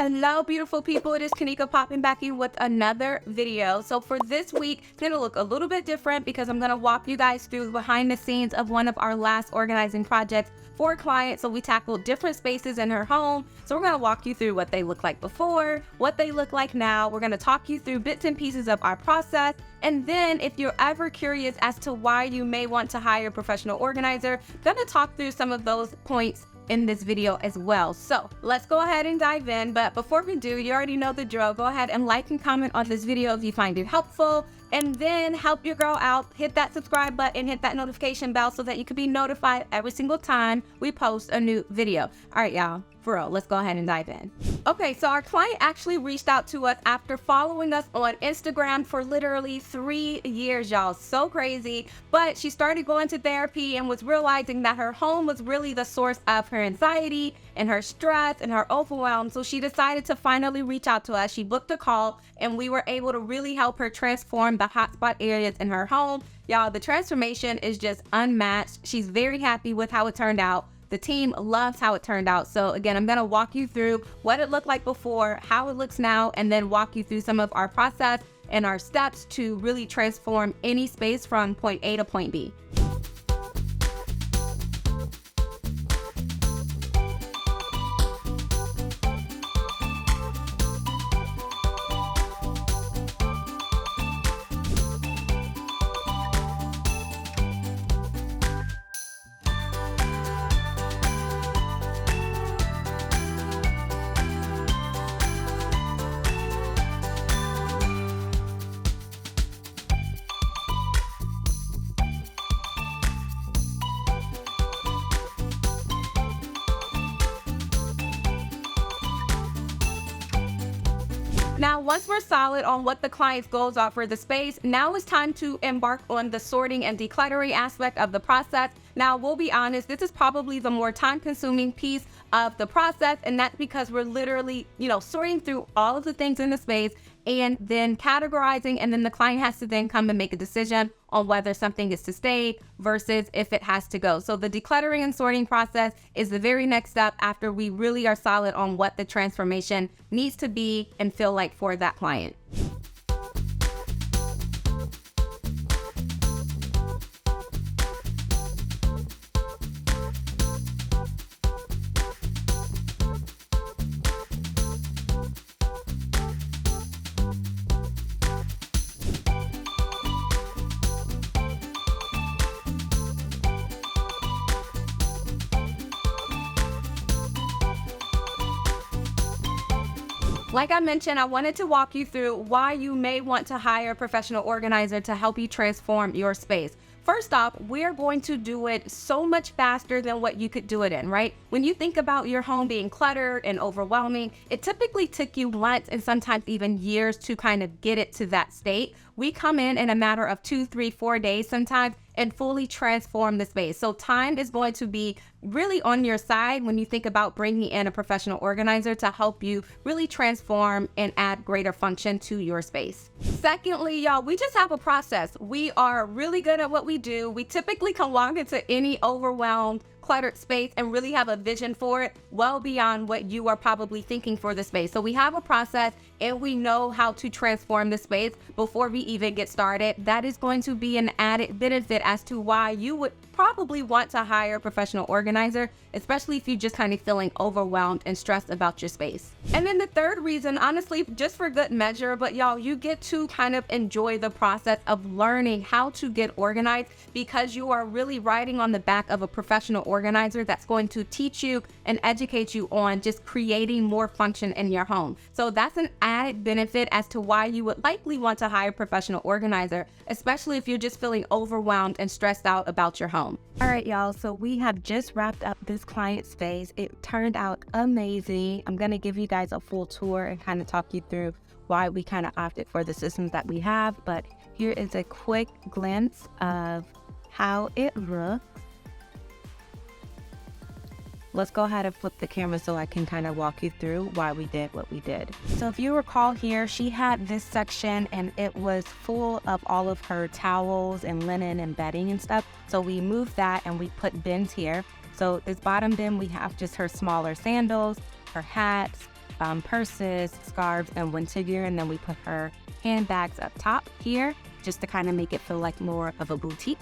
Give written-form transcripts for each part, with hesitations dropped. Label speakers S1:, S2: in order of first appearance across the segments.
S1: Hello, beautiful people. It is Kanika popping back in with another video. So for this week, it's going to look a little bit different because I'm going to walk you guys through behind the scenes of one of our last organizing projects for a client. So we tackled different spaces in her home. So we're going to walk you through what they look like before, what they look like now. We're going to talk you through bits and pieces of our process. And then if you're ever curious as to why you may want to hire a professional organizer, I'm going to talk through some of those points in this video as well. So let's go ahead and dive in. But before we do, you already know the drill. Go ahead and like and comment on this video if you find it helpful, and then help your girl out. Hit that subscribe button, hit that notification bell so that you can be notified every single time we post a new video. All right, y'all, for real, let's go ahead and dive in. Okay, so our client actually reached out to us after following us on Instagram for literally 3 years, y'all. So crazy. But she started going to therapy and was realizing that her home was really the source of her anxiety and her stress and her overwhelm. So she decided to finally reach out to us. She booked a call and we were able to really help her transform the hotspot areas in her home. Y'all, the transformation is just unmatched. She's very happy with how it turned out. The team loves how it turned out. So again, I'm going to walk you through what it looked like before, how it looks now, and then walk you through some of our process and our steps to really transform any space from point A to point B. Now, once we're solid on what the client's goals are for the space, now it's time to embark on the sorting and decluttering aspect of the process. Now, we'll be honest, this is probably the more time-consuming piece of the process, and that's because we're literally, sorting through all of the things in the space and then categorizing, and then the client has to then come and make a decision on whether something is to stay versus if it has to go. So the decluttering and sorting process is the very next step after we really are solid on what the transformation needs to be and feel like for that client. Like I mentioned, I wanted to walk you through why you may want to hire a professional organizer to help you transform your space. First off, we're going to do it so much faster than what you could do it in, right? When you think about your home being cluttered and overwhelming, it typically took you months and sometimes even years to kind of get it to that state. We come in a matter of 2, 3, 4 days sometimes and fully transform the space. So time is going to be really on your side when you think about bringing in a professional organizer to help you really transform and add greater function to your space. Secondly, y'all, we just have a process. We are really good at what we do. We typically can walk into any overwhelmed, cluttered space and really have a vision for it well beyond what you are probably thinking for the space. So we have a process and we know how to transform the space before we even get started. That is going to be an added benefit as to why you would probably want to hire a professional organizer, especially if you're just kind of feeling overwhelmed and stressed about your space. And then the third reason, honestly, just for good measure, but y'all, you get to kind of enjoy the process of learning how to get organized because you are really riding on the back of a professional organizer that's going to teach you and educate you on just creating more function in your home. So that's an added benefit as to why you would likely want to hire a professional organizer, especially if you're just feeling overwhelmed and stressed out about your home. All right, y'all, so we have just wrapped up this client space. It turned out amazing. I'm going to give you guys a full tour and kind of talk you through why we kind of opted for the systems that we have. But here is a quick glimpse of how it looks. Let's go ahead and flip the camera so I can kind of walk you through why we did what we did. So if you recall here, she had this section and it was full of all of her towels and linen and bedding and stuff. So we moved that and we put bins here. So this bottom bin, we have just her smaller sandals, her hats, purses, scarves, and winter gear. And then we put her handbags up top here just to kind of make it feel like more of a boutique.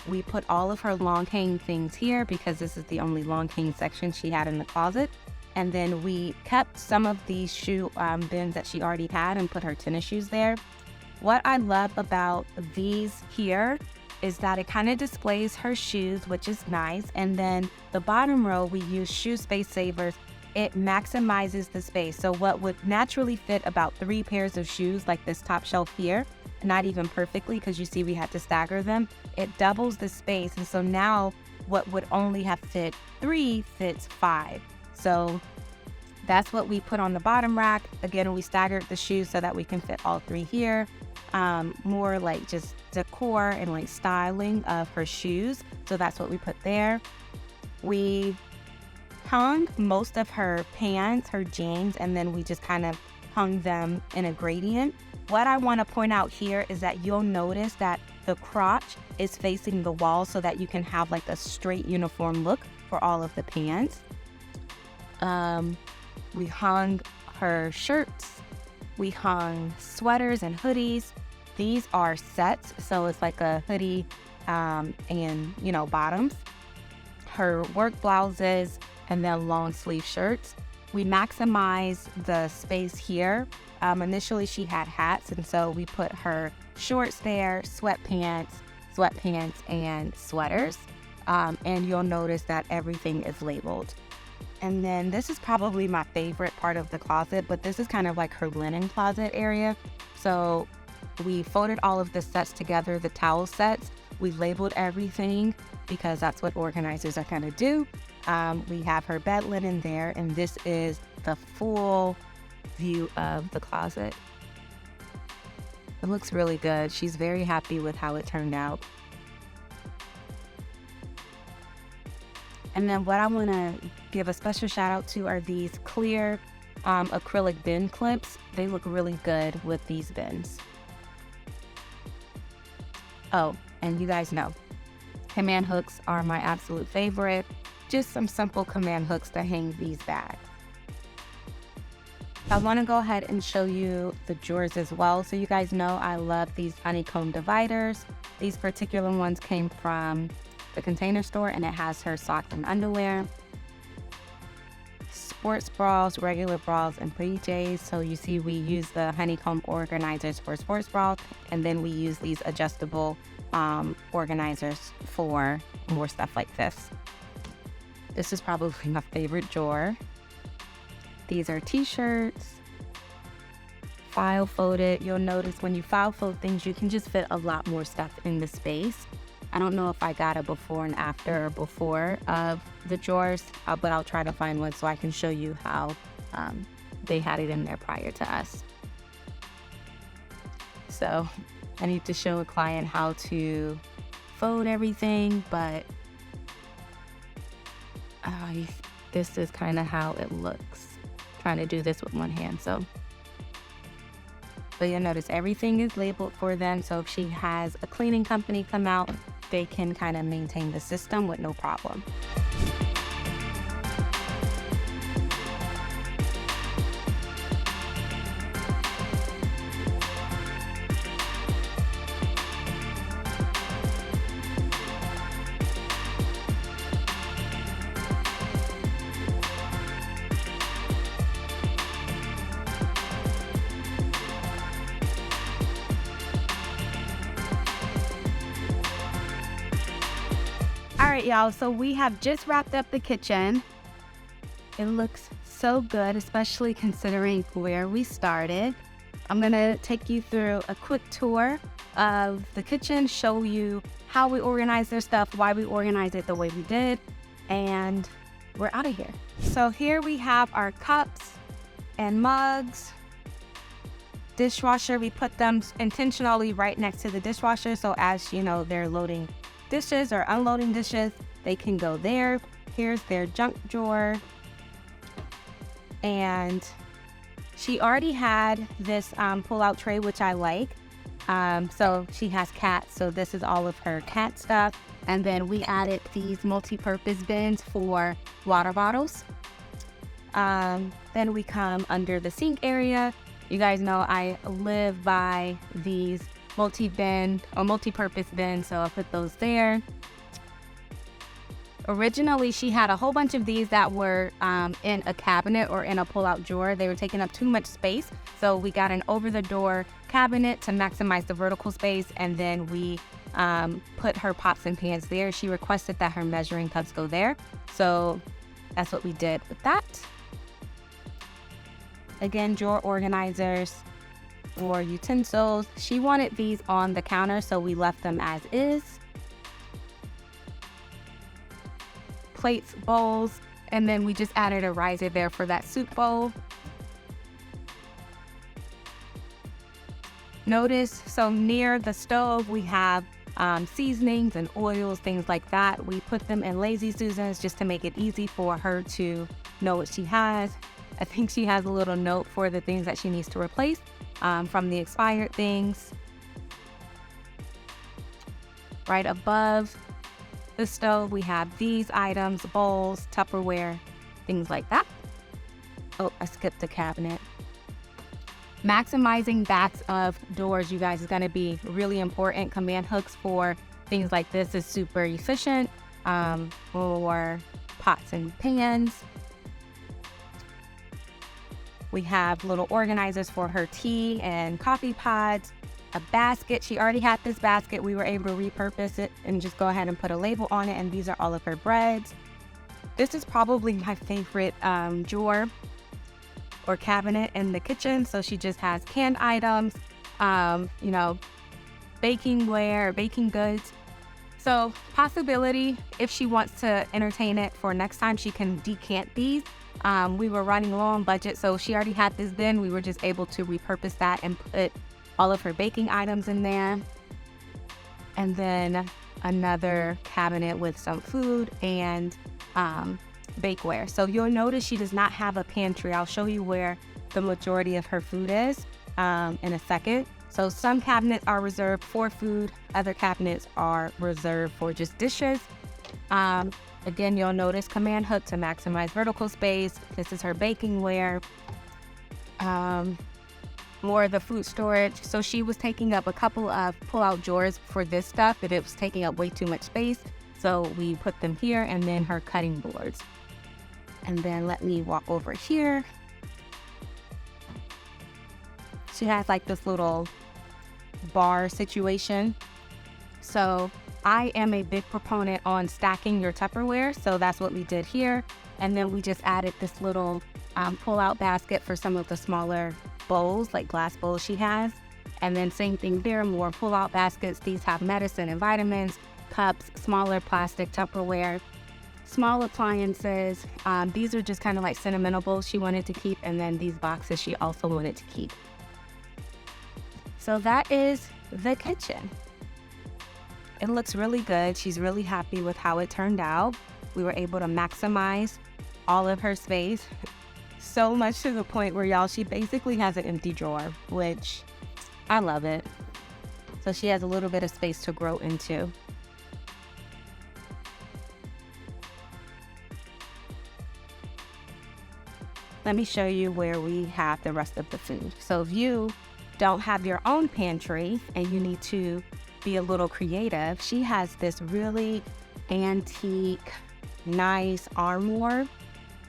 S1: We put all of her long hang things here because this is the only long hang section she had in the closet. And then we kept some of these shoe bins that she already had and put her tennis shoes there. What I love about these here is that it kind of displays her shoes, which is nice. And then the bottom row, we use shoe space savers. It maximizes the space. So what would naturally fit about 3 pairs of shoes, like this top shelf here, not even perfectly because you see we had to stagger them, it doubles the space. And so now what would only have fit 3 fits 5. So that's what we put on the bottom rack. Again, we staggered the shoes so that we can fit all 3 here. More like just decor and like styling of her shoes. So that's what we put there. We hung most of her pants, her jeans, and then we just kind of hung them in a gradient. What I want to point out here is that you'll notice that the crotch is facing the wall so that you can have like a straight uniform look for all of the pants. We hung her shirts. We hung sweaters and hoodies. These are sets, so it's like a hoodie and, bottoms. Her work blouses and then long sleeve shirts. We maximize the space here. Initially she had hats, and so we put her shorts there, sweatpants, and sweaters. And you'll notice that everything is labeled. And then this is probably my favorite part of the closet, but this is kind of like her linen closet area. So we folded all of the sets together, the towel sets. We labeled everything because that's what organizers are going to do. We have her bed linen there, and this is the full view of the closet. It looks really good. She's very happy with how it turned out. And then what I want to give a special shout out to are these clear acrylic bin clips. They look really good with these bins. Oh, and you guys know, command hooks are my absolute favorite. Just some simple command hooks to hang these bags. I want to go ahead and show you the drawers as well. So you guys know I love these honeycomb dividers. These particular ones came from the Container Store, and it has her socks and underwear, sports bras, regular bras, and PJs. So you see we use the honeycomb organizers for sports bras, and then we use these adjustable organizers for more stuff like this. This is probably my favorite drawer. These are t-shirts, file folded. You'll notice when you file fold things, you can just fit a lot more stuff in the space. I don't know if I got a before and after or before of the drawers, but I'll try to find one so I can show you how they had it in there prior to us. So I need to show a client how to fold everything, but this is kind of how it looks. Trying to do this with one hand, so. But you'll notice everything is labeled for them, so if she has a cleaning company come out, they can kind of maintain the system with no problem. All right, y'all, so we have just wrapped up the kitchen. It looks so good, especially considering where we started. I'm gonna take you through a quick tour of the kitchen, show you how we organize their stuff, why we organize it the way we did, and we're out of here. So here we have our cups and mugs. Dishwasher, we put them intentionally right next to the dishwasher, so as you know, they're loading dishes or unloading dishes, they can go there. Here's their junk drawer. And she already had this pull-out tray, which I like. So she has cats, so this is all of her cat stuff. And then we added these multi-purpose bins for water bottles. Then we come under the sink area. You guys know I live by these multi-bin or multi-purpose bins, so I'll put those there. Originally, she had a whole bunch of these that were in a cabinet or in a pull-out drawer. They were taking up too much space, so we got an over-the-door cabinet to maximize the vertical space, and then we put her pots and pans there. She requested that her measuring cups go there, so that's what we did with that. Again, drawer organizers or utensils. She wanted these on the counter, so we left them as is. Plates, bowls, and then we just added a riser there for that soup bowl. Notice, so near the stove, we have seasonings and oils, things like that. We put them in Lazy Susans just to make it easy for her to know what she has. I think she has a little note for the things that she needs to replace from the expired things. Right above the stove, we have these items, bowls, Tupperware, things like that. Oh, I skipped the cabinet. Maximizing backs of doors, you guys, is going to be really important. Command hooks for things like this is super efficient. For pots and pans. We have little organizers for her tea and coffee pods. A basket. She already had this basket. We were able to repurpose it and just go ahead and put a label on it. And these are all of her breads. This is probably my favorite drawer or cabinet in the kitchen. So she just has canned items, baking ware, baking goods. So possibility, if she wants to entertain it for next time, she can decant these. We were running low on budget, so she already had this then. We were just able to repurpose that and put all of her baking items in there. And then another cabinet with some food and bakeware. So you'll notice she does not have a pantry. I'll show you where the majority of her food is in a second. So some cabinets are reserved for food. Other cabinets are reserved for just dishes. Again, you'll notice command hook to maximize vertical space. This is her baking ware. More of the food storage. So she was taking up a couple of pull-out drawers for this stuff, but it was taking up way too much space. So we put them here, and then her cutting boards. And then let me walk over here. She has like this little bar situation. So I am a big proponent on stacking your Tupperware, so that's what we did here. And then we just added this little pull-out basket for some of the smaller bowls, like glass bowls she has. And then same thing there, more pull-out baskets. These have medicine and vitamins, cups, smaller plastic Tupperware, small appliances. These are just kind of like sentimental bowls she wanted to keep, and then these boxes she also wanted to keep. So that is the kitchen. It looks really good. She's really happy with how it turned out. We were able to maximize all of her space, so much to the point where, y'all, she basically has an empty drawer, which I love it. So she has a little bit of space to grow into. Let me show you where we have the rest of the food. So if you don't have your own pantry and you need to be a little creative, she has this really antique, nice armoire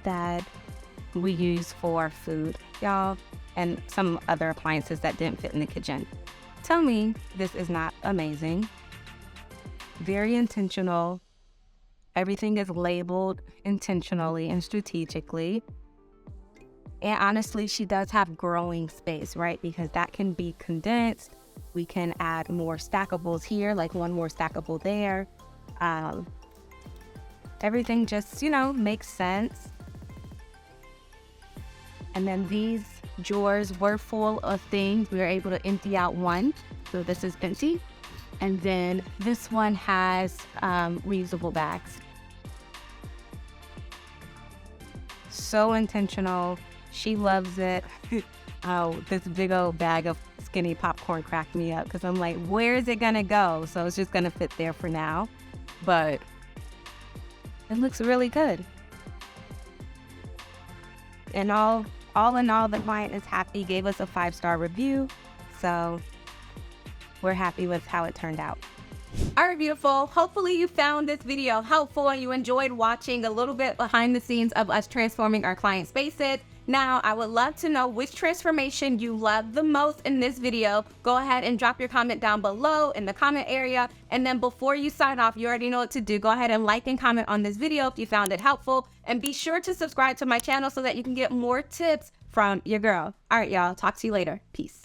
S1: that we use for food, y'all, and some other appliances that didn't fit in the kitchen. Tell me this is not amazing. Very intentional. Everything is labeled intentionally and strategically. And honestly, she does have growing space, right? Because that can be condensed. We can add more stackables here, like one more stackable there. Everything just, makes sense. And then these drawers were full of things. We were able to empty out one. So this is empty. And then this one has reusable bags. So intentional. She loves it. Oh, this big old bag of skinny popcorn cracked me up because I'm like, where is it gonna go? So it's just gonna fit there for now, but it looks really good. And all in all, the client is happy, gave us a 5-star review. So we're happy with how it turned out. All right, beautiful. Hopefully you found this video helpful and you enjoyed watching a little bit behind the scenes of us transforming our client spaces. Now, I would love to know which transformation you loved the most in this video. Go ahead and drop your comment down below in the comment area. And then before you sign off, you already know what to do. Go ahead and like and comment on this video if you found it helpful. And be sure to subscribe to my channel so that you can get more tips from your girl. All right, y'all. Talk to you later. Peace.